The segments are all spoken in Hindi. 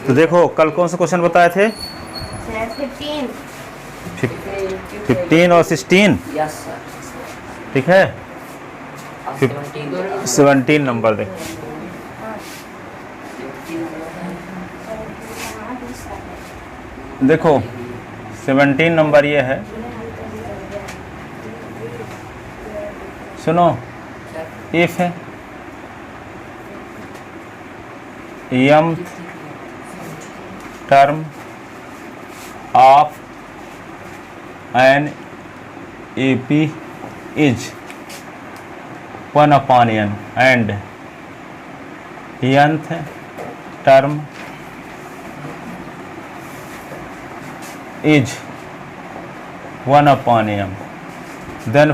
तो देखो कल कौन सा क्वेश्चन बताए थे? 15 और 16। Yes sir. ठीक है, 17 नंबर देखो। देखो 17 नंबर ये है, सुनो, इफ है m term of an AP is 1 upon n and nth term is 1 upon m, then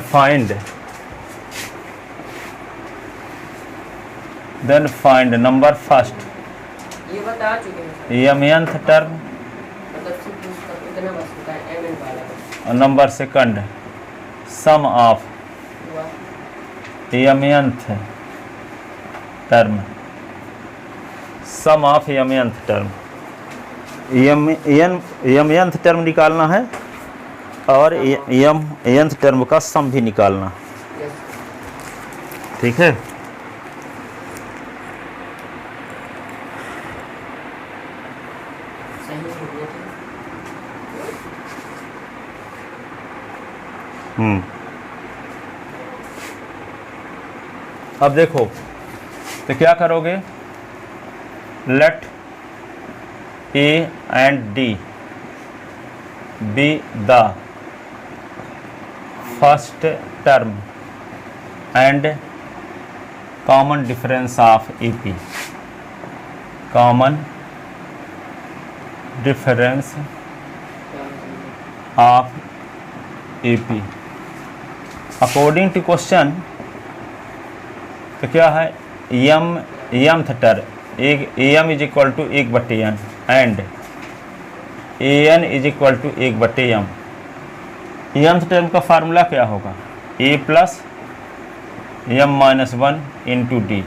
find number first, ये बता चुके हैं सर। mnth term, मतलब सिर्फ उसका इतना बस होता है एम एन वाला बस। और number second sum of mnth term, sum of mnth term, mnth term निकालना है और mnth टर्म का सम भी निकालना। यस। ठीक है, सही हो गया था। अब देखो तो क्या करोगे, let A and D be the first term and common difference of AP, common difference of AP according to question. तो क्या है, mth टर्म एक am is equal to 1/n and an is equal to 1/m। mth term का फार्मूला क्या होगा, a plus m minus 1 into D,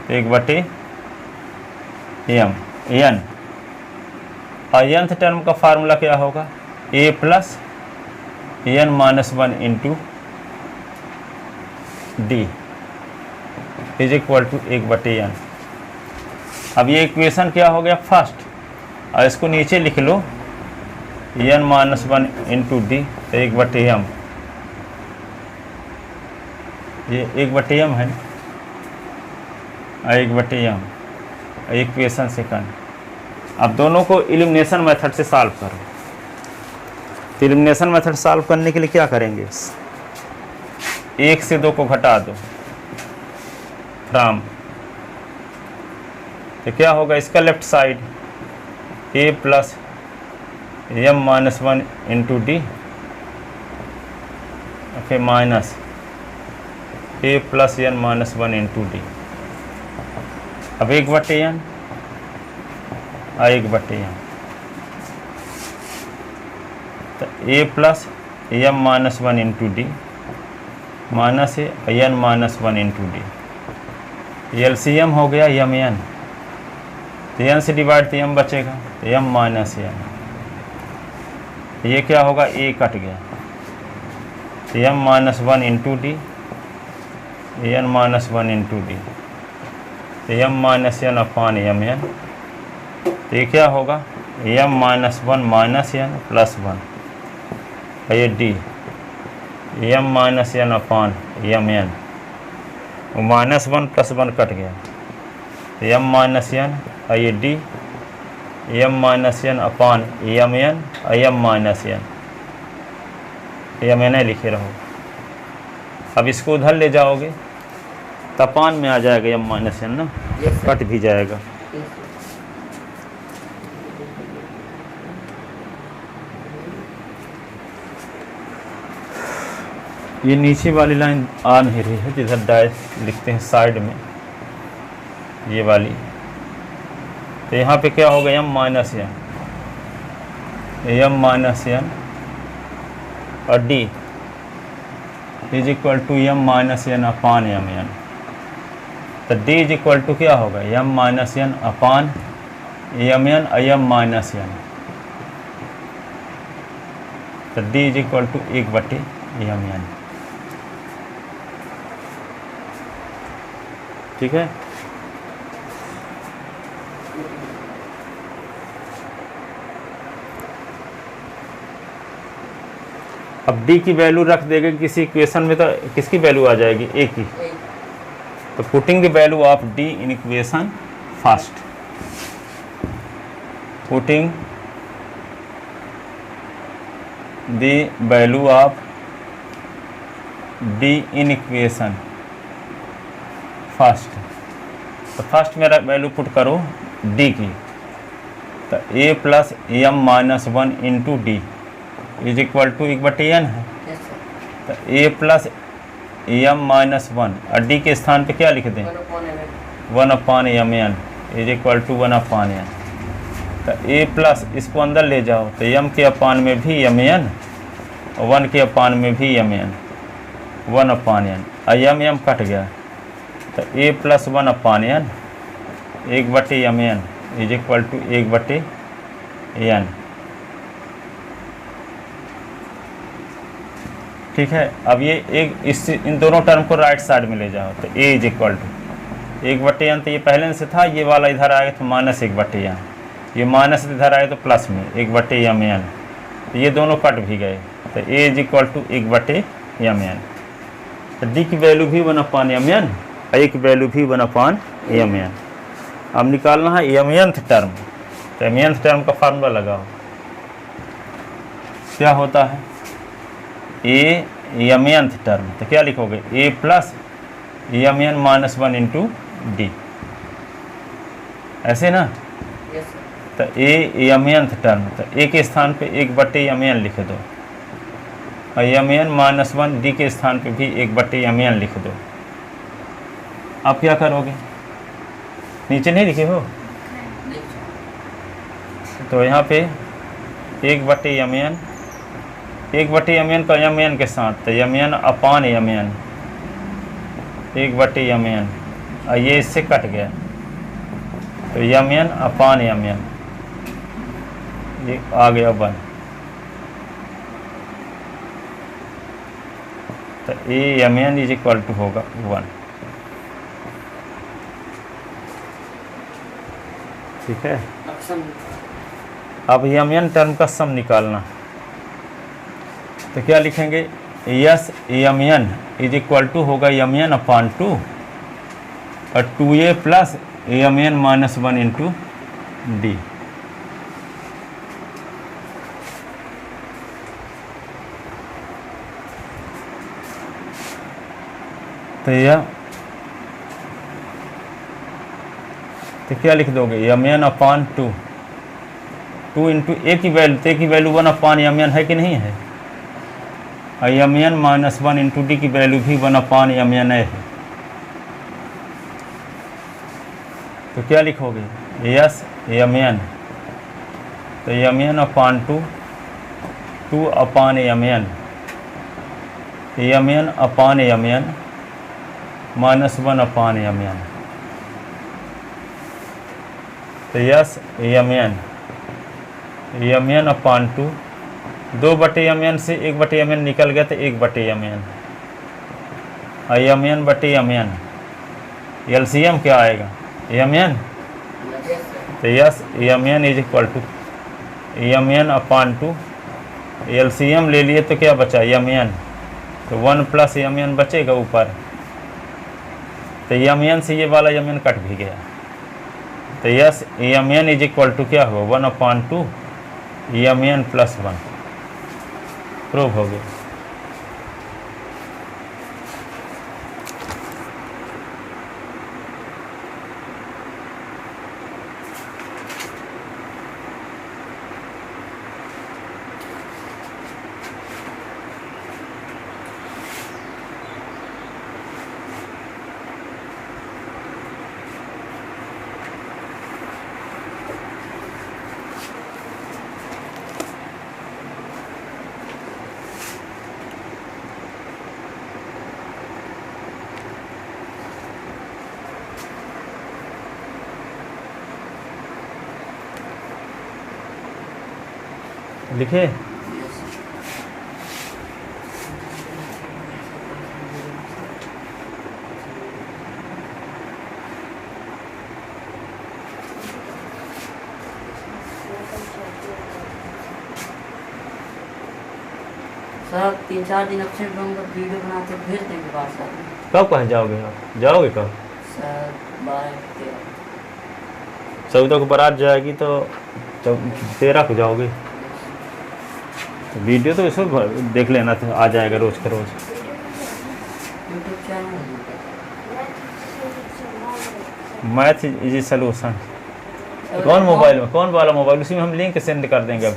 1/m n। और nth टर्म का फार्मूला क्या होगा, a plus n minus 1 into D is equal to 1/n। अब ये इक्वेशन क्या हो गया फर्स्ट, और इसको नीचे लिख लो n minus 1 into D 1/m, ये 1/m है, 1/m इक्वेशन सेकंड। अब दोनों को एलिमिनेशन मेथड से सॉल्व करो। तो एलिमिनेशन मेथड सॉल्व करने के लिए क्या करेंगे, 1 से 2 को घटा दो फ्रॉम, तो क्या होगा इसका left side a plus m minus 1 into D, फिर minus a plus n minus 1 into D. अब 1/n और 1/m, तो a plus m minus 1 into D minus n minus 1 into D, LCM हो गया mn, तो n से डिवाइड तो m बचेगा, m माइनस n, ये क्या होगा a कट गया, तो m minus 1 into D, n minus 1 into D, तो m minus n upon mn, तो ये क्या होगा m minus 1 minus n plus 1, और ये d m minus n upon mn, वो माइनस 1 प्लस 1 कट गया, तो m माइनस n, और ये d m minus n upon mn और m माइनस n, mn लिखे रहो। अब इसको उधर ले जाओगे तपान में आ जाएगा m माइनस n ना, कट भी जाएगा। ये नीचे वाली लाइन आ नहीं रही है, जिधर डायरेक्ट लिखते हैं साइड में ये वाली, तो यहाँ पे क्या होगा m माइनस n और d is equal to m minus n upon mn, तो d इज इक्वल टू क्या होगा m minus n upon M N I M minus N, तो D is equal to 1/m n। ठीक है, अब डी की वैल्यू रख देंगे किसी इक्वेशन में, तो किसकी वैल्यू आ जाएगी, ए की। तो putting the value of D in equation first, putting the value of D in equation first, तो फर्स्ट मेरा वैल्यू पुट करो डी की, तो A plus M minus 1 into D is equal to 1/n है। तो ए प्लस एम माइनस 1 और डी के स्थान पे क्या लिख दें, 1/m n is equal to 1/n। तो ए प्लस इसको अंदर ले जाओ, तो एम के अपान में भी mn और 1 के अपान में भी mn, 1/n और एम कट गया, तो A plus 1/n 1/mn is equal to 1/n। ठीक है, अब ये एक इन दोनों टर्म को राइट साइड में ले जाओ, तो A is equal to 1/n, तो ये पहले से था, ये वाला इधर आएगा तो माइनस 1/n, ये माइनस इधर आएगा तो प्लस में 1/mn, तो ये दोनों कट भी गए, तो A is equal to 1/mn। तो डी की वैल्यू भी 1/mn, ए की वैल्यू भी 1/mn। अब निकालना है mnth टर्म, तो mnth टर्म का फार्मूला लगाओ, क्या होता है ए mnth टर्म, तो क्या लिखोगे, A plus mn minus 1 into D, ऐसे ना। तो ए mnth टर्म, तो ए के स्थान पे 1/mn लिख दो, और mn माइनस 1 डी के स्थान पे भी 1/mn लिख दो। आप क्या करोगे, नीचे नहीं लिखे हो, तो यहाँ पे 1/mn, 1/mn का mn के साथ, तो mn अपान mn 1/mn, और ये इससे कट गया, तो mn अपान mn, ये आ गया 1, तो mn इज इक्वल टू होगा 1। ठीक है, अब mn टर्म का सम निकालना, तो क्या लिखेंगे, yes mn is equal to होगा mn अपान 2 और 2a plus mn minus 1 into D. तो यह, तो क्या लिख दोगे, mn अपान 2 इंटू ए की वैल्यू, तो ए की वैल्यू 1/mn है कि नहीं है, और mn माइनस 1 इंटू डी की वैल्यू भी 1/mn है। तो क्या लिखोगे, यस mn, तो mn अपान 2/mn, mn अपान mn माइनस 1/mn, तो यस mn अपान 2/mn से 1/mn निकल गया, तो 1/mn, और mn/mn एलसीएम क्या आएगा, mn, तो yes mn is equal to mn upon 2, LCM ले लिए तो क्या बचा mn, तो 1 प्लस mn बचेगा ऊपर, तो mn से ये वाला mn कट भी गया, तो yes mn is equal to क्या होगा, 1/2 mn प्लस 1, प्रूव हो गया। लिखे? सर 3-4 दिन अपसेंट रहूँगा, वीडियो बनाते भेज देंगे व्हाट्सएप में। कब कहाँ जाओगे आप? जाओगे कब? सर 12-13 14 को बारात जाएगी तो 13 को जाओगे। तो वीडियो तो इसको देख लेना था, आ जाएगा रोज का रोज। YouTube channel math easy solution. कौन मोबाइल में, कौन वाला मोबाइल? उसी में हम लिंक सेंड कर देंगे। अब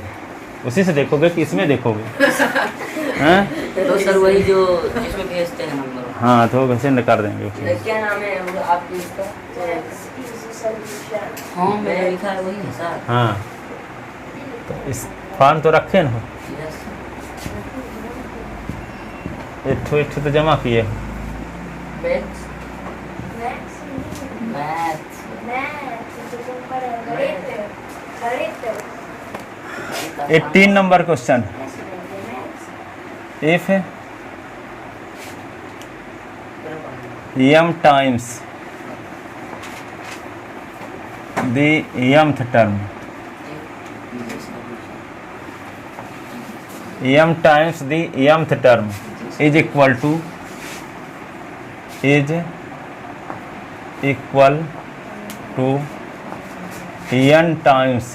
उसी से देखोगे कि इसमें देखोगे? हैं? तो सर वही जो जिसमें भेजते हैं नंबर। हाँ तो सेंड कर देंगे उसी। क्या नाम है वो आपकी इसका? हाँ मेरा लिखा है वही है सर। हाँ तो इस फॉर्म तो रखे ना, यस एक तो जमा किए हो। Maths maths 18 number question. If m times the mth term, m times the mth term is equal to n times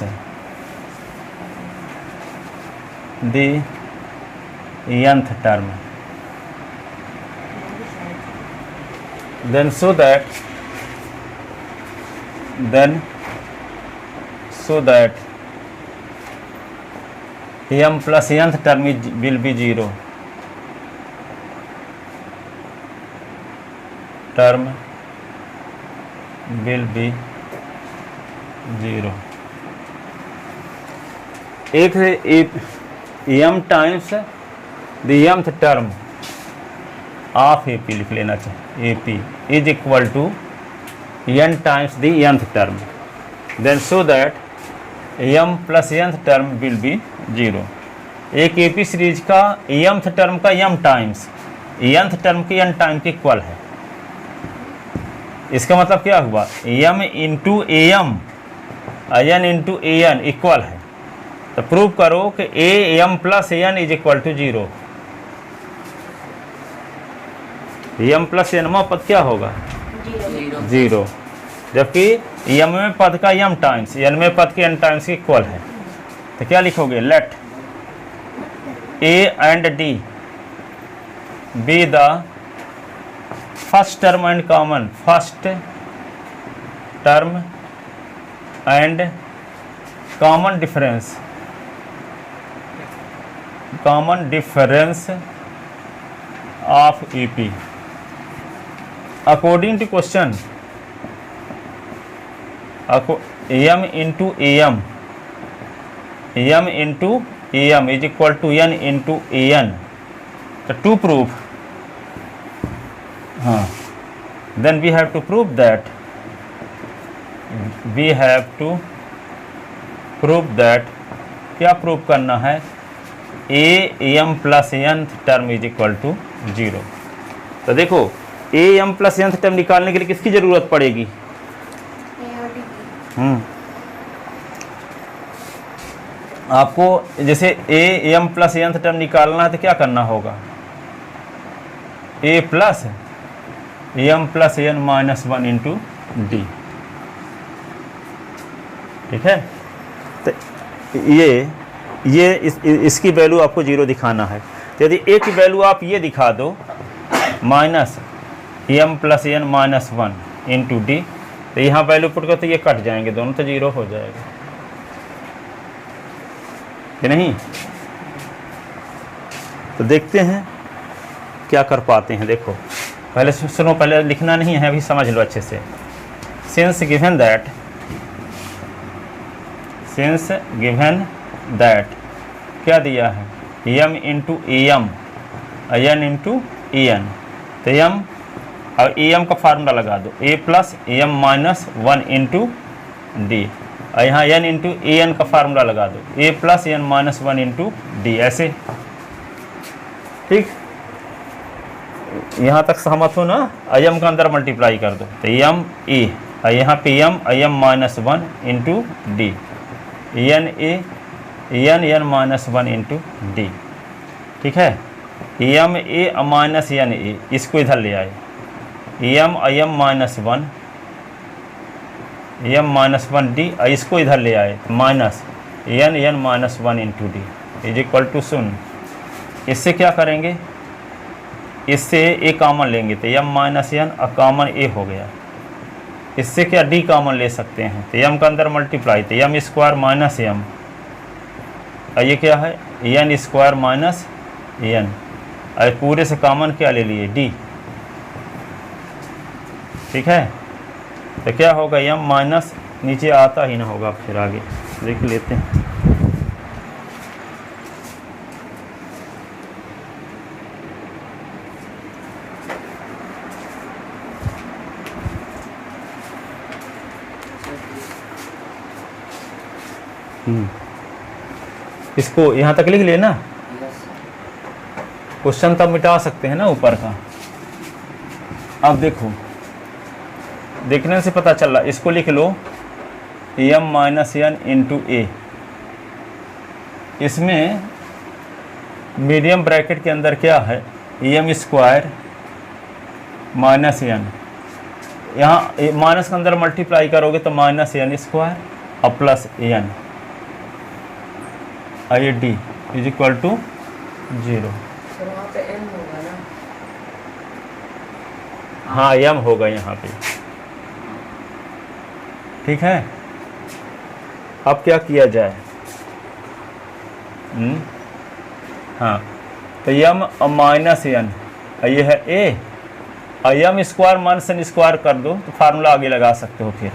the nth term, then so that m plus nth term will be 0. Term will be 0. एक है m times the mth term of AP लिख लेना चाहिए। AP is equal to n times the nth term, then so that m plus nth term will be 0। एक AP सीरीज का mth टर्म का m टाइम्स nth टर्म के n टाइम के इक्वल है। इसका मतलब क्या हुआ? m into am n into an equal है। तो प्रूव करो कि am plus n is equal to 0। m plus n में पद क्या होगा? 0। जबकि m में पद का m टाइम्स n में पद के n टाइम्स के इक्वल है। तो क्या लिखोगे? Let a and d be the first term and common, first term and common difference of EP according to question. m into am is equal to n into an। तो टू प्रूव, हाँ, then we have to prove that क्या प्रूव करना है? am plus nth term is equal to 0। तो देखो am प्लस nth टर्म निकालने के लिए किसकी जरूरत पड़ेगी? आपको जैसे am प्लस nth टर्म निकालना है तो क्या करना होगा? a plus m plus n minus 1 into d। ठीक है? तो इसकी वैल्यू आपको 0 दिखाना है। तो यदि a की वैल्यू आप ये दिखा दो minus m plus n minus 1 into D, तो यहाँ वैल्यू पुट कर तो ये कट जाएंगे, दोनों तो 0 हो जाएगा कि नहीं? तो देखते हैं क्या कर पाते हैं। देखो पहले सुनो, पहले लिखना नहीं है, अभी समझ लो अच्छे से। सिंस गिवन दैट क्या दिया है? m into am n into en। तो m और am का फार्मूला लगा दो, a plus am minus 1 into d. और यहाँ n इंटू ए एन का फार्मूला लगा दो, a plus N minus 1 into D, ऐसे। ठीक, यहाँ तक सहमत हो ना? एम का अंदर मल्टीप्लाई कर दो तो एम ए, और यहाँ पे m minus 1 into d, n a n minus 1 into d. ठीक है, m a minus n a, इसको इधर ले आए, m minus 1 m minus 1 d, और इसको इधर ले आए minus n minus 1 into D is equal to 0। इससे क्या करेंगे, इससे ए कॉमन लेंगे तो एम माइनस एन और कॉमन ए हो गया। इससे क्या डी कॉमन ले सकते हैं तो एम का अंदर मल्टीप्लाई तो एम स्क्वायर माइनस एम, और ये क्या है एन स्क्वायर माइनस एन, और पूरे से कॉमन क्या ले लिए डी। ठीक है, तो क्या होगा एम माइनस, नीचे आता ही ना होगा, फिर आगे देख लेते हैं। इसको यहाँ तक लिख लेना, क्वेश्चन तब मिटा सकते हैं ना ऊपर का। अब देखो, देखने से पता चल रहा, इसको लिख लो m minus n into a, इसमें मीडियम ब्रैकेट के अंदर क्या है एम स्क्वायर माइनस एन, यहाँ माइनस के अंदर मल्टीप्लाई करोगे तो माइनस एन स्क्वायर और plus n, i d is equal to 0। वहाँ पे m होगा ना? हाँ एम होगा यहाँ पे। ठीक है, अब क्या किया जाए, हाँ तो एम माइनस एन, ये है ए, और m square minus n square कर दो तो फार्मूला आगे लगा सकते हो फिर,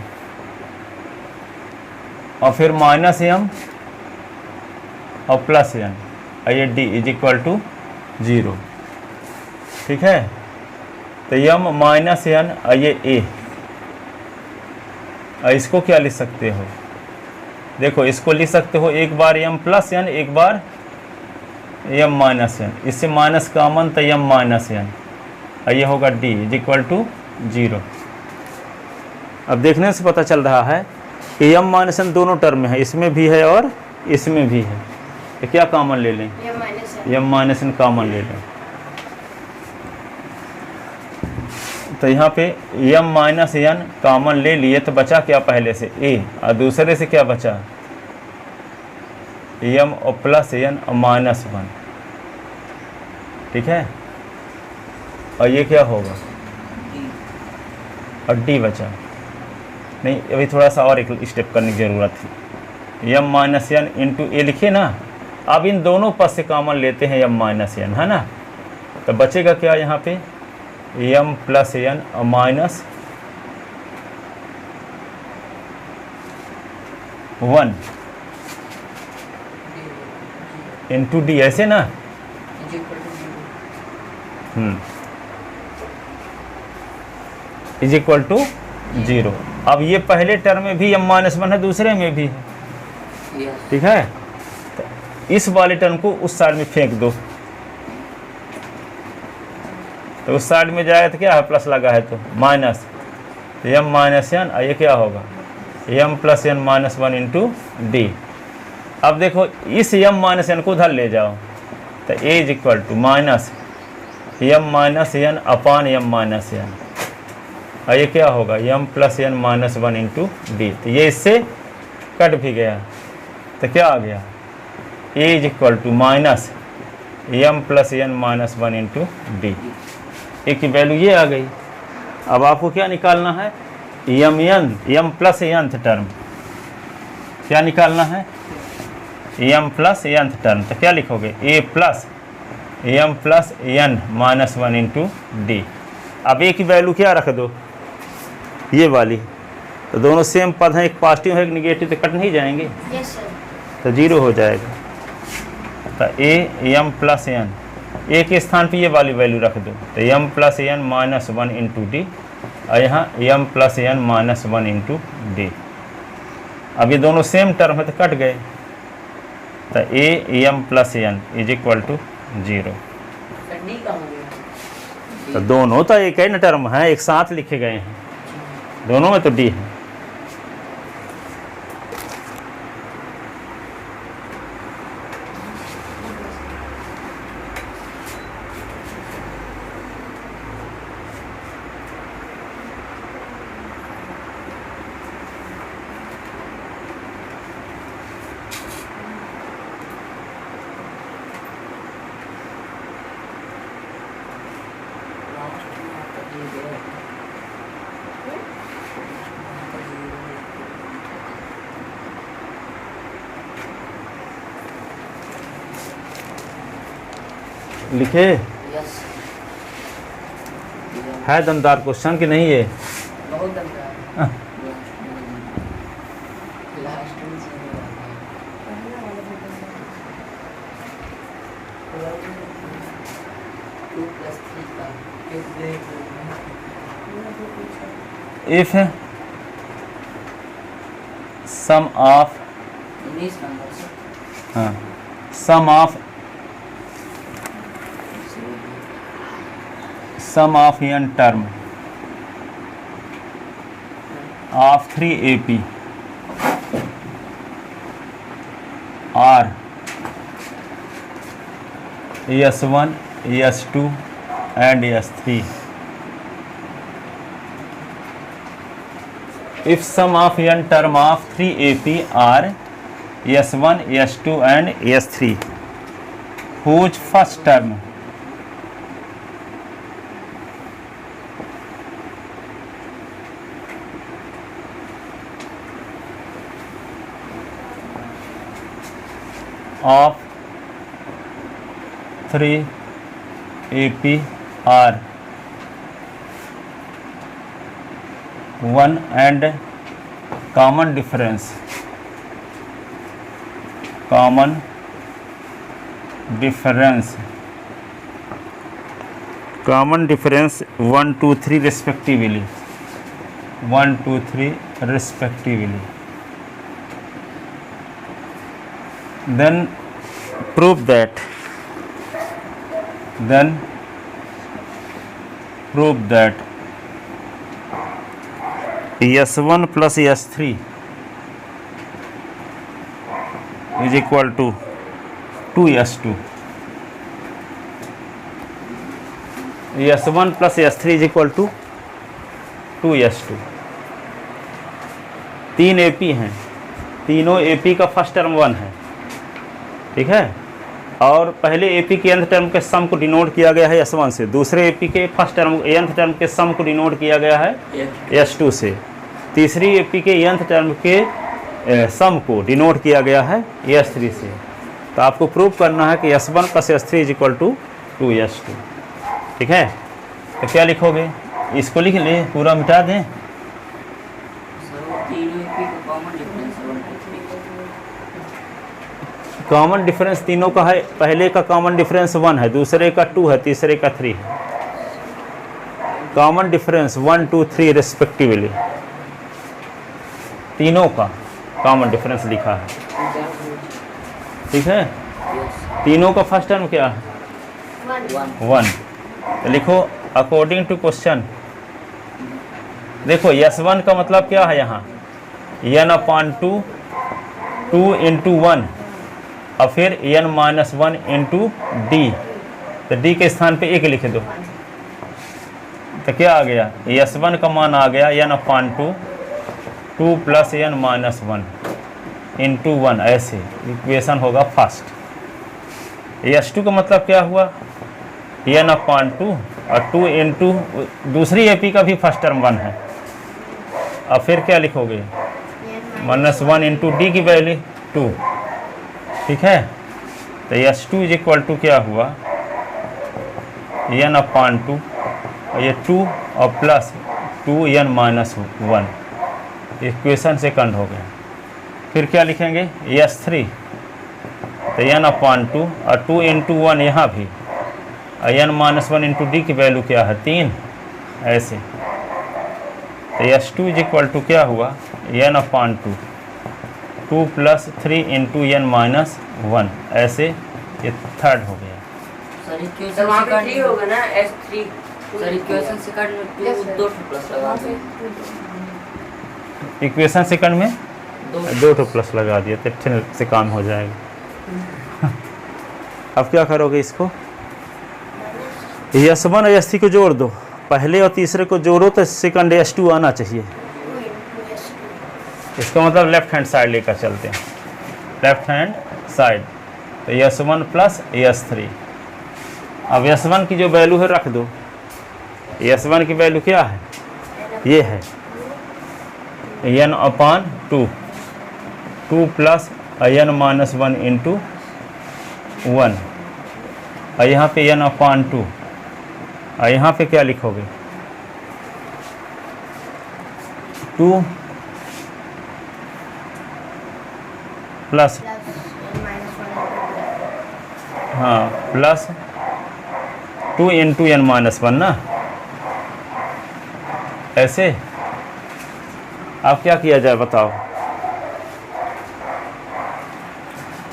और फिर माइनस एम और प्लस एन, ये डी इज इक्वल टू 0। ठीक है, तो एम माइनस एन और ये ए, और इसको क्या लिख सकते हो, देखो इसको लिख सकते हो एक बार एम प्लस एन, एक बार एम माइनस एन, इससे माइनस कॉमन तो एम माइनस एन, और ये होगा डी इज इक्वल टू 0। अब देखने से पता चल रहा है कि एम माइनस एन दोनों टर्म में है, इसमें भी है और इसमें भी है, तो क्या कॉमन ले लें, एम माइनस एन कॉमन ले लें। तो यहाँ पे एम माइनस एन कॉमन ले लिए तो बचा क्या पहले से ए, और दूसरे से क्या बचा एम और प्लस एन और माइनस 1। ठीक है, और ये क्या होगा और डी बचा। नहीं, अभी थोड़ा सा और एक स्टेप करने की ज़रूरत थी, एम माइनस एन इंटू ए लिखे ना, अब इन दोनों पद से कॉमन लेते हैं एम माइनस एन, है ना, तो बचेगा क्या यहाँ पे एम प्लस एन और माइनस 1 इंटू डी, ऐसे ना, इज इक्वल टू 0। अब ये पहले टर्म में भी एम माइनस 1 है, दूसरे में भी है। ठीक है, तो इस वाले टर्म को उस साइड में फेंक दो, तो उस साइड में जाए तो क्या है प्लस लगा है तो माइनस, एम माइनस एन, ये क्या होगा M plus N minus 1 into D. अब देखो इस एम माइनस एन को उधर ले जाओ तो A is equal to minus M minus N upon M minus N, और ये क्या होगा M plus N minus 1 into D. तो ये इससे कट भी गया, तो क्या आ गया A is equal to minus M plus N minus 1 into D. A की वैल्यू ये आ गई। अब आपको क्या निकालना है एम प्लस एनथ टर्म, क्या निकालना है एम प्लस एनथ टर्म, तो क्या लिखोगे A plus M plus N minus 1 into D. अब ए की वैल्यू क्या रख दो ये वाली, तो दोनों सेम पद हैं, एक पॉजिटिव है एक निगेटिव, तो कट नहीं जाएंगे, तो 0 हो जाएगा। तो a m plus n, a के स्थान पे ये वाली वैल्यू रख दो, तो m plus N minus 1 into d, और यहाँ m plus N minus 1 into D. अब ये दोनों सेम टर्म है तो कट गए, तो a m plus n is equal to 0। D का हो गया। तो दोनों तो एक ही ना टर्म है, एक साथ लिखे गए हैं, दोनों में तो डी है। लिखे यस, है दमदार क्वेश्चन कि नहीं ये? बहुत दमदार है। लास्ट में जीरो आ गया। 2 + 3 का एक break if sum of 19 number से हाँ sum of n term of 3 AP are S1, S2 and S3. If sum of n term of 3 AP are S1, S2 and S3, whose first term of 3 AP are 1 and common difference 1, 2, 3 respectively. Then prove that S1 plus S3 is equal to 2S2. S1 plus S3 is equal to 2S2. 3 AP हैं, तीनों AP का फर्स्ट टर्म 1 है, ठीक है। और पहले AP के nth टर्म के सम को डिनोट किया गया है S1 से, दूसरे AP के फर्स्ट टर्म nth टर्म के सम को डिनोट किया गया है S2 से, तीसरी AP के nth टर्म के सम को डिनोट किया गया है S3 से। तो आपको प्रूव करना है कि S1 plus S3 is equal to 2S2, ठीक है। तो क्या लिखोगे, इसको लिख ले, पूरा मिटा दें। कॉमन डिफरेंस तीनों का है, पहले का कॉमन डिफरेंस 1 है, दूसरे का 2 है, तीसरे का 3 है। कॉमन डिफरेंस 1, 2, 3 रिस्पेक्टिवली, तीनों का कॉमन डिफरेंस लिखा है, ठीक है। तीनों का फर्स्ट टर्म क्या है? 1। तो लिखो अकॉर्डिंग टू क्वेश्चन, देखो S1 का मतलब क्या है यहाँ, n/2 2 × 1 और फिर n-1 × d, तो d के स्थान पे 1 लिख दो, तो क्या आ गया, S1 का मान आ गया n/2 2 + n-1 × 1, ऐसे इक्वेशन होगा फर्स्ट। S2 का मतलब क्या हुआ, n/2 और 2 × दूसरी AP का भी फर्स्ट टर्म 1 है, और फिर क्या लिखोगे, -1 × d की वैल्यू 2, ठीक है। तो S2 इज इक्वल टू क्या हुआ, n/2 और ये 2 और प्लस 2n-1, इक्वेशन सेकंड हो गया। फिर क्या लिखेंगे, S3 तो n/2 और 2 × 1 यहाँ भी, और n-1 × d की वैल्यू क्या है 3, ऐसे। तो S2 इज इक्वल टू क्या हुआ, n/2 2 + 3 × n - 1, ऐसे ये थर्ड हो गया। सर इक्वेशन तो वहाँ से पे कट 3 होगा ना, S3। सर इक्वेशन से कट में 2 प्लस लगा दो। इक्वेशन सेकंड में 2 2 प्लस लगा दिए तो ठीक से काम हो जाएगा। अब क्या करोगे, इसको S1 और S3 को जोड़ दो, पहले और तीसरे को जोड़ो तो सेकंड S2 आना चाहिए। इसका मतलब लेफ्ट हैंड साइड लेकर चलते हैं, लेफ्ट हैंड साइड, तो S1 + S3। अब S1 की जो वैल्यू है रख दो, S1 की वैल्यू क्या है, ये है n/2, 2 + n - 1 × 1, और यहाँ पे n/2, और यहाँ पे क्या लिखोगे, 2 प्लस, हाँ प्लस 2 × n - 1 ना, ऐसे। अब क्या किया जाए बताओ,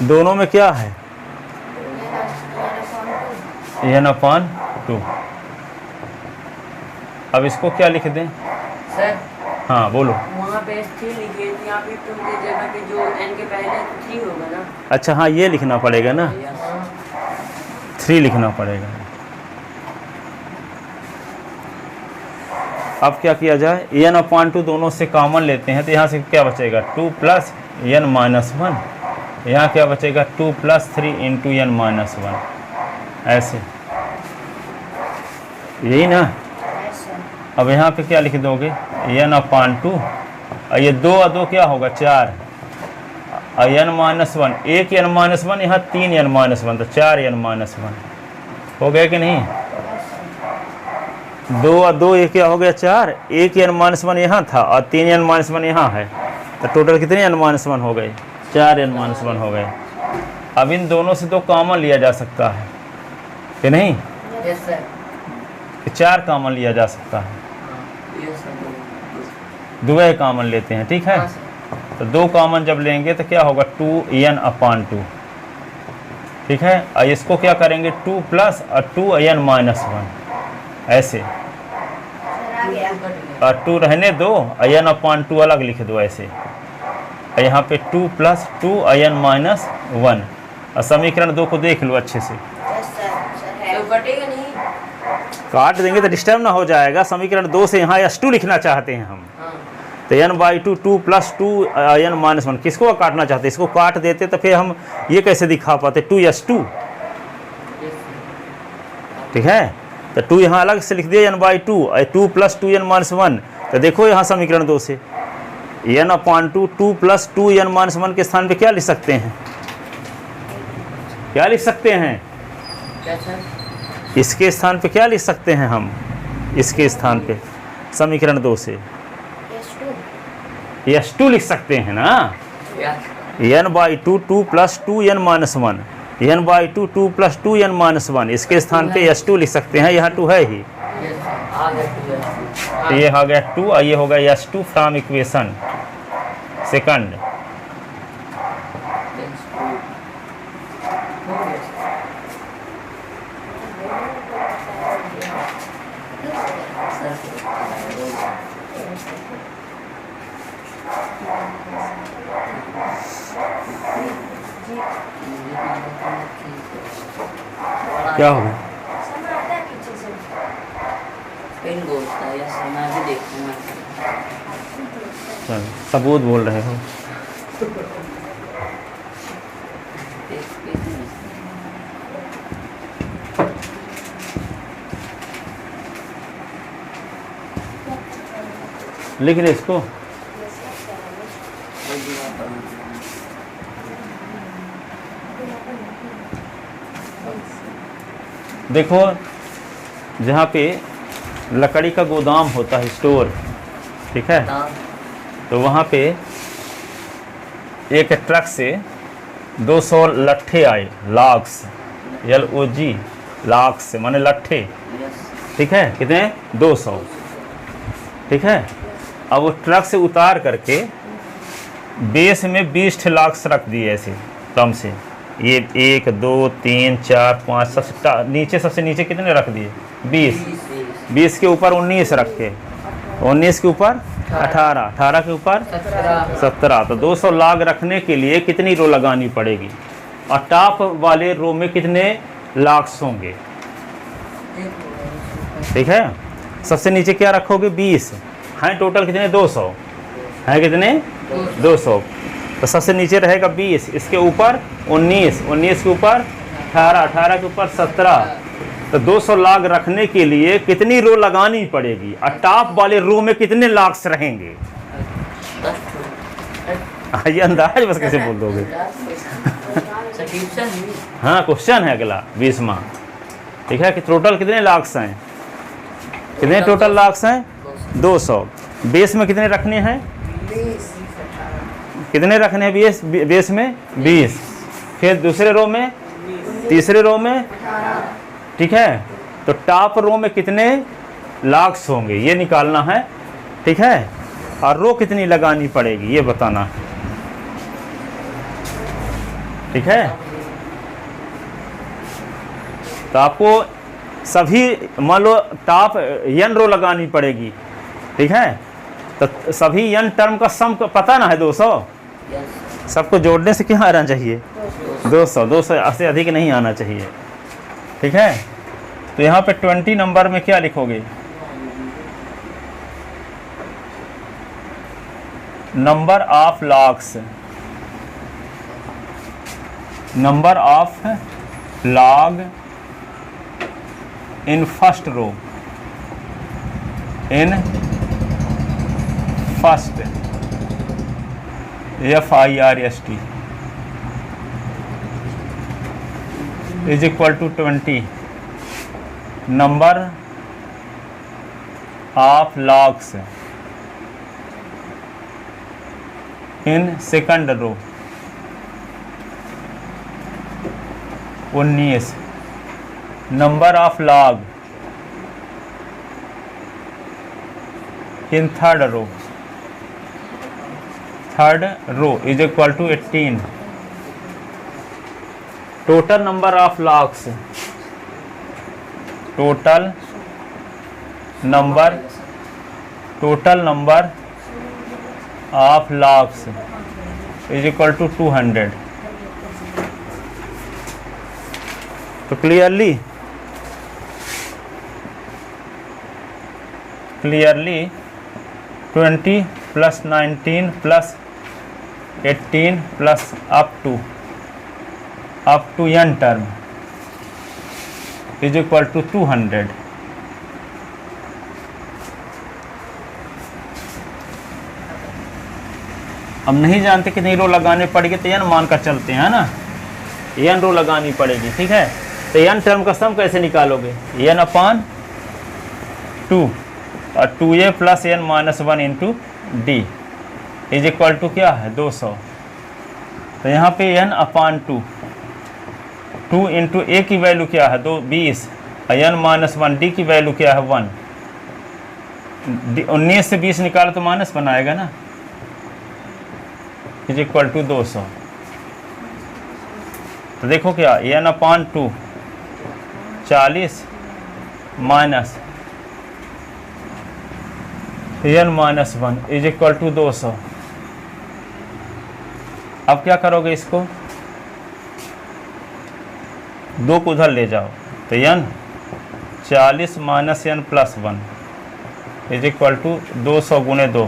दोनों में क्या है, n/2। अब इसको क्या लिख दें, सर हाँ बोलो। वहाँ पे S3 लिखिए, यहाँ पे 2 की जगह पे जो n के पहले 3 होगा ना। अच्छा हाँ, ये लिखना पड़ेगा ना, 3 लिखना पड़ेगा। अब क्या किया जाए, n/2 दोनों से कॉमन लेते हैं तो यहाँ से क्या बचेगा, 2 + n - 1, यहाँ क्या बचेगा, 2 + 3 × n - 1, ऐसे, यही ना। अब यहाँ पे क्या लिख दोगे, n/2, और ये 2 और 2 क्या होगा, 4, और n - 1, एक n - 1, यहाँ 3 n - 1, तो 4 n - 1 हो गए कि नहीं। 2 और 2 ये क्या हो गया, 4, एक n - 1 यहाँ था और 3 n - 1 यहाँ है, तो टोटल कितने n - 1 हो गए, 4 n - 1 हो गए। अब इन दोनों से 2 कॉमन लिया जा सकता है कि नहीं, यस सर। 4 कॉमन लिया जा सकता है, यस सर। दुबई कॉमन लेते हैं, ठीक है। हाँ सर। तो 2 कॉमन जब लेंगे तो क्या होगा, 2n/2, ठीक है। और इसको क्या करेंगे, 2 + और 2n - 1, ऐसे, और 2 रहने दो, n/2 अलग लिख दो ऐसे, और यहाँ पे 2 + 2n - 1, और समीकरण 2 को देख लो अच्छे से, तो कटेगा नहीं। काट देंगे तो डिस्टर्ब ना हो जाएगा। समीकरण 2 से यहाँ S2 लिखना चाहते हैं हम, हाँ तो n/2, 2 + 2n - 1, किसको काटना चाहते, इसको काट देते तो फिर हम ये कैसे दिखा पाते, 2S2, ठीक है। तो 2 यहाँ अलग से लिख दिया n/2, और 2 + 2n - 1, तो देखो यहाँ समीकरण 2 से n/2, 2 + 2n - 1 के स्थान पे क्या लिख सकते हैं, क्या लिख सकते हैं, क्या सर, इसके स्थान पे क्या लिख सकते हैं हम, इसके स्थान पे समीकरण 2 से S2 लिख सकते हैं ना, n/2, 2 + 2n - 1, n/2, 2 + 2n - 1, इसके स्थान पे S2 लिख सकते हैं, यहाँ 2 है ही, आ गया 2S। तो ये हो गया 2, और ये हो गया S2 फ्रॉम इक्वेशन सेकंड। क्या हो गया, पिन बोलता है, यस मैं भी देखूंगा। चल सबूत बोल रहे हो, लिख ले इसको, देखो जहाँ पे लकड़ी का गोदाम होता है, स्टोर, ठीक है, तो वहाँ पे एक ट्रक से 200 लट्ठे आए, लॉग्स, LOG, लॉग्स माने लट्ठे, ठीक है, कितने, 200, ठीक है। अब वो ट्रक से उतार करके बेस में 20 लाख रख दिए ऐसे कम से, ये 1 2 3 4 5 सबसे नीचे, सबसे नीचे कितने रख दिए 20, 20 के ऊपर 19 रख के, 19 के ऊपर 18, 18 के ऊपर 17, तो 200 लाख रखने के लिए कितनी रो लगानी पड़ेगी, और टॉप वाले रो में कितने लाख्स होंगे। ठीक है, सबसे नीचे क्या रखोगे 20 हैं, टोटल कितने 200 हैं, कितने 200, तो सबसे नीचे रहेगा 20, इसके ऊपर 19, 19 के ऊपर 18, 18 के ऊपर 17, तो 200 लाख रखने के लिए कितनी रो लगानी पड़ेगी, और टॉप वाले रो में कितने लाख्स रहेंगे। ये अंदाज बस कैसे बोल दोगे। हाँ, क्वेश्चन है अगला 20वां। ठीक है कि टोटल कितने लाख्स हैं, कितने टोटल लाख्स हैं 200। बेस में कितने रखने हैं, कितने रखने हैं बेस में 20, फिर दूसरे रो में, तीसरे रो में, ठीक है, तो टॉप रो में कितने लाख्स होंगे ये निकालना है। ठीक है, और रो कितनी लगानी पड़ेगी ये बताना है। ठीक है, तो आपको सभी मान लो टॉप n रो लगानी पड़ेगी। ठीक है, तो सभी n टर्म का सम पता ना है 200, सबको जोड़ने से क्या आना चाहिए 200, 200 से अधिक नहीं आना चाहिए। ठीक है, तो यहाँ पे 20 नंबर में क्या लिखोगे, number of logs, number of log in first row, in first FIRST is equal to 20 number of logs in second row 19 number of log in third row is equal to 18 total number of logs, total number of logs is equal to 200। तो clearly 20 plus 19 plus 18 plus up to n term is equal to 200। अब नहीं जानते कितनी रो लगाने पड़ेगी तो n मान कर चलते हैं ना, n रो लगानी पड़ेगी। ठीक है, तो n टर्म का सम कैसे निकालोगे, n अपान 2 और 2a plus n minus 1 into D is equal to क्या है 200। तो यहाँ पे n अपान 2 इंटू ए की वैल्यू क्या है 20 और n माइनस 1 डी की वैल्यू क्या है 1, 19 से 20 निकालो तो माइनस बनाएगा ना, इज इक्वल टू 200। तो देखो क्या n upon 2 40 minus n minus 1 is equal to 200। अब क्या करोगे, इसको 2 को उधर ले जाओ तो n 40 minus n plus 1 is equal to 200 गुणे 2,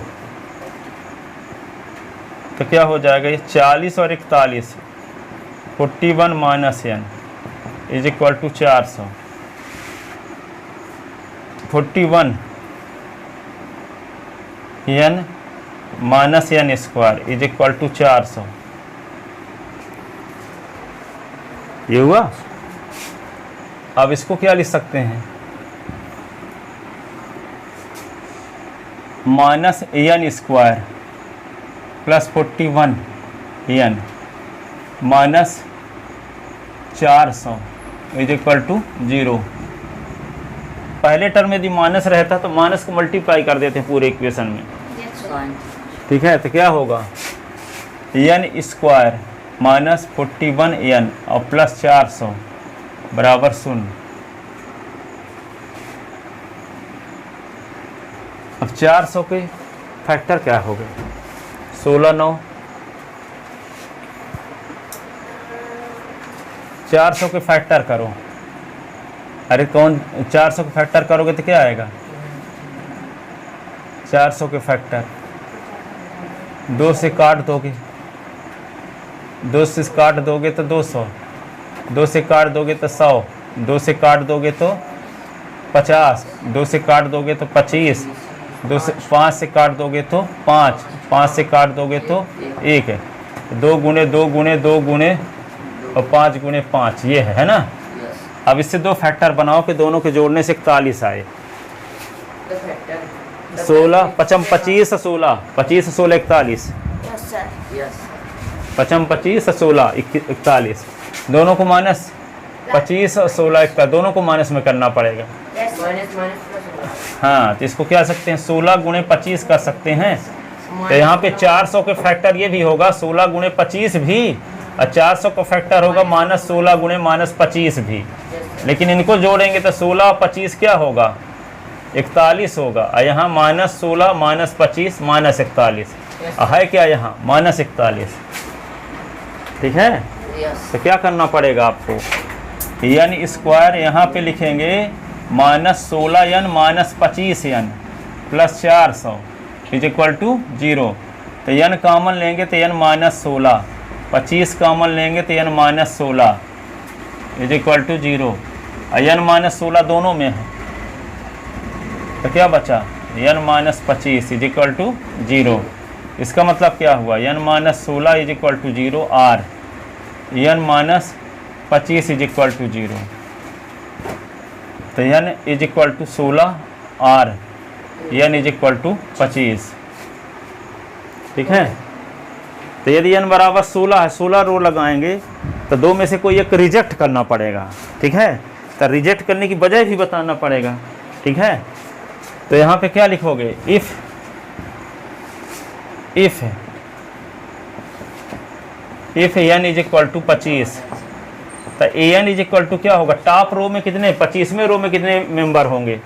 तो क्या हो जाएगा ये 40 और 41 41 minus n is equal to 400। 41 n minus n square is equal to 400। ये हुआ। अब इसको क्या लिख सकते हैं, minus n square plus 41 n minus 400 is equal to 0। पहले टर्म में यदि माइनस रहता तो माइनस को मल्टीप्लाई कर देते हैं पूरे इक्वेशन में। ठीक है, तो क्या होगा एन स्क्वायर माइनस 41 एन और प्लस 400 बराबर 0। अब 400 के फैक्टर क्या हो गए? 16 9। 400 के फैक्टर करो। अरे कौन 400 के फैक्टर करोगे तो क्या आएगा? 400 के फैक्टर 2 से काट दोगे, 2 से काट दोगे तो 200, 2 से काट दोगे तो 100, 2 से काट दोगे तो 50, 2 से काट दोगे तो 25, 2 से 5 से काट दोगे तो 5, 5 से काट दोगे तो 1 है। 2 गुणे 2 गुणे 2 गुणे और 5 गुणे 5 ये है ना। अब इससे 2 फैक्टर बनाओ कि दोनों के जोड़ने से 41 आए। 16 पचम 25 16, 25 16 41, पचम 25 16 41, दोनों को माइनस 25 और 16 41 दोनों को माइनस में करना पड़ेगा। हाँ, तो इसको क्या सकते हैं? 16 गुणे 25 कर सकते हैं। तो यहाँ पे 400 के फैक्टर ये भी होगा 16 गुणे 25 भी, और 400 का फैक्टर होगा माइनस 16 गुणे माइनस 25 भी। लेकिन इनको जोड़ेंगे तो 16 और 25 क्या होगा? 41 होगा। और यहाँ माइनस 16 माइनस 25 माइनस 41 है क्या? यहाँ माइनस 41। ठीक है, तो क्या करना पड़ेगा आपको? एन स्क्वायर यहाँ पे लिखेंगे minus 16 n minus 25 n plus 400 is equal to 0। तो एन कॉमन लेंगे तो एन माइनस 16, 25 कॉमन लेंगे तो n minus 16 is equal to 0। और एन माइनस 16 दोनों में है तो क्या बचा? N minus 25 is equal to 0। इसका मतलब क्या हुआ? N minus 16 is equal to 0 or, n minus 25 is equal to 0। तो n is equal to 16 or, n is equal to 25। ठीक है, तो यदि एन बराबर 16 है, 16 रो लगाएंगे तो 2 में से कोई एक रिजेक्ट करना पड़ेगा। ठीक है, तो रिजेक्ट करने की वजह भी बताना पड़ेगा। ठीक है, तो यहाँ पे क्या लिखोगे? If n is equal to 25, तो a n is equal to क्या होगा? टॉप रो में कितने, 25वें रो में कितने मेंबर होंगे?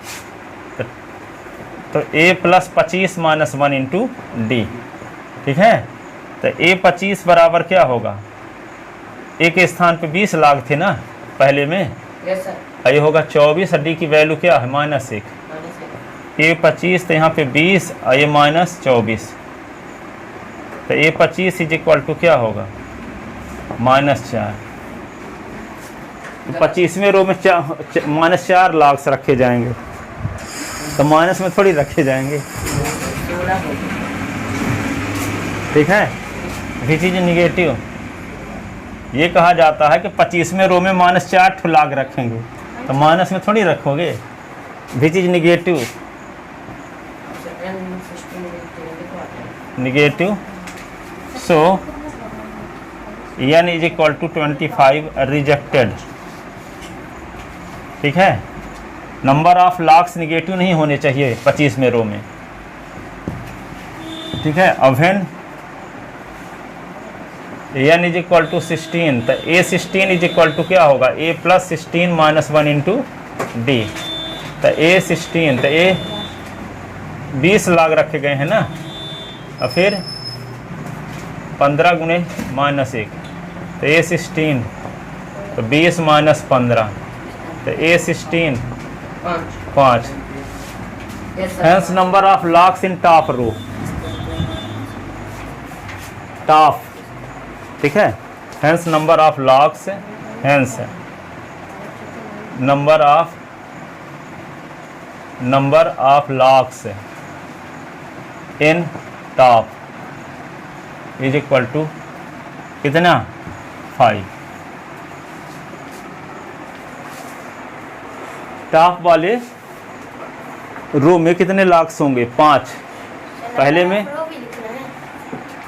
तो A plus 25 minus 1 into d. ठीक है, तो ए 25 बराबर क्या होगा? ए के स्थान पे 20 लाख थे ना पहले में, ये होगा 24 और डी की वैल्यू क्या है? माइनस 1। ए 25 तो यहाँ पे 20 और ये माइनस 24, तो ए 25 इज इक्वल टू क्या होगा? माइनस 4। तो 25वें रो में माइनस 4 लाख रखे जाएंगे, तो माइनस में थोड़ी रखे जाएंगे। ठीक है, विच इज निगेटिव। ये कहा जाता है कि 25वें रो में माइनस 4 लाख रखेंगे, तो माइनस में थोड़ी रखोगे। Which is negative, negative. So n is equal to 25 rejected. ठीक है, नंबर ऑफ लाख्स निगेटिव नहीं होने चाहिए 25वें रो में। ठीक है, अब when n is equal to 16, तो ए 16 इज इक्वल टू क्या होगा? A plus 16 minus 1 into D. तो ए 16, तो ए 20 लाख रखे गए हैं ना, और फिर 15 गुणे माइनस 1, तो ए 16, तो 20 माइनस 15, तो a 16 5। Hence number of logs in top row, top. ठीक है, hence number of logs, hence number of logs in top is equal to कितना? 5। टॉप वाले रो में कितने लाख्स होंगे? 5। पहले में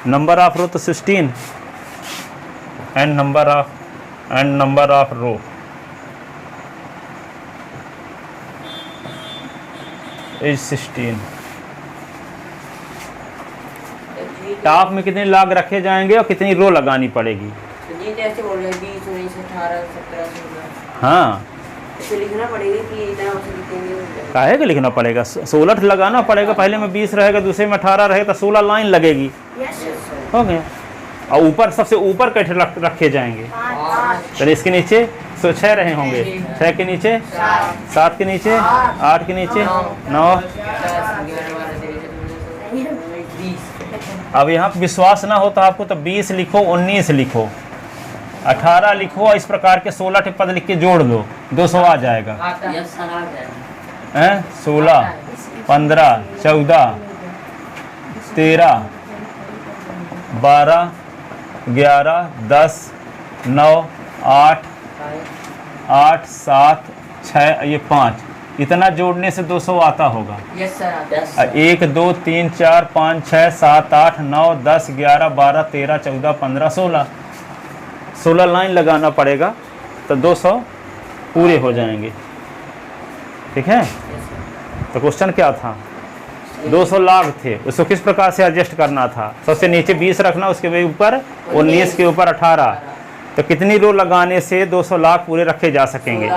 नंबर ऑफ रो तो 16 and number of row is 16। Top में कितने लाग रखे जाएंगे और कितनी रो लगानी पड़ेगी। तो जी ऐसे बोल रहे हैं 20, 19, 18, 17, 16 हाँ, ऐसे लिखना पड़ेगा कि इतना उसे लिखेंगे। काहे के लिखना पड़ेगा, 16 लगाना पड़ेगा। पहले में 20 रहेगा, दूसरे में 18 रहेगा, तो 16 लाइन लगेगी। हो गया। और ऊपर सबसे ऊपर कैसे रखे जाएंगे, चलिए इसके नीचे 6 रहे होंगे, 6 के नीचे 7 के नीचे 8 के नीचे 9। अब यहाँ विश्वास ना हो तो आपको तो 20 लिखो, 19 लिखो, 18 लिखो और इस प्रकार के 16 के पद लिख के जोड़ दो, 200 आ जाएगा। यस सर आ गया। हैं 16, 15, 14, 13, 12, 11, 10, 9, 8, 7, 6, ये 5, इतना जोड़ने से 200 आता होगा। Yes sir. यस 1, 2, 3, 4, 5, 6, 7, 8, 9, 10, 11, 12, 13, 14, 15, 16 लाइन लगाना पड़ेगा, तो 200 पूरे हो जाएंगे। ठीक है। तो क्वेश्चन क्या था, 200 लाग थे, उसको किस प्रकार से एडजस्ट करना था। सबसे नीचे 20 रखना, उसके ऊपर 19, के ऊपर 18, तो कितनी रो लगाने से 200 लाग पूरे रखे जा सकेंगे।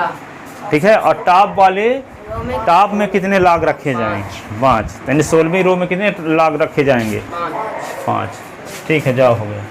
ठीक है। और टॉप वाले, टॉप में कितने लाग रखे जाएंगे, 5, यानी 16वीं रो में कितने लाग रखे जाएंगे, 5। ठीक है, जाओ, हो गया।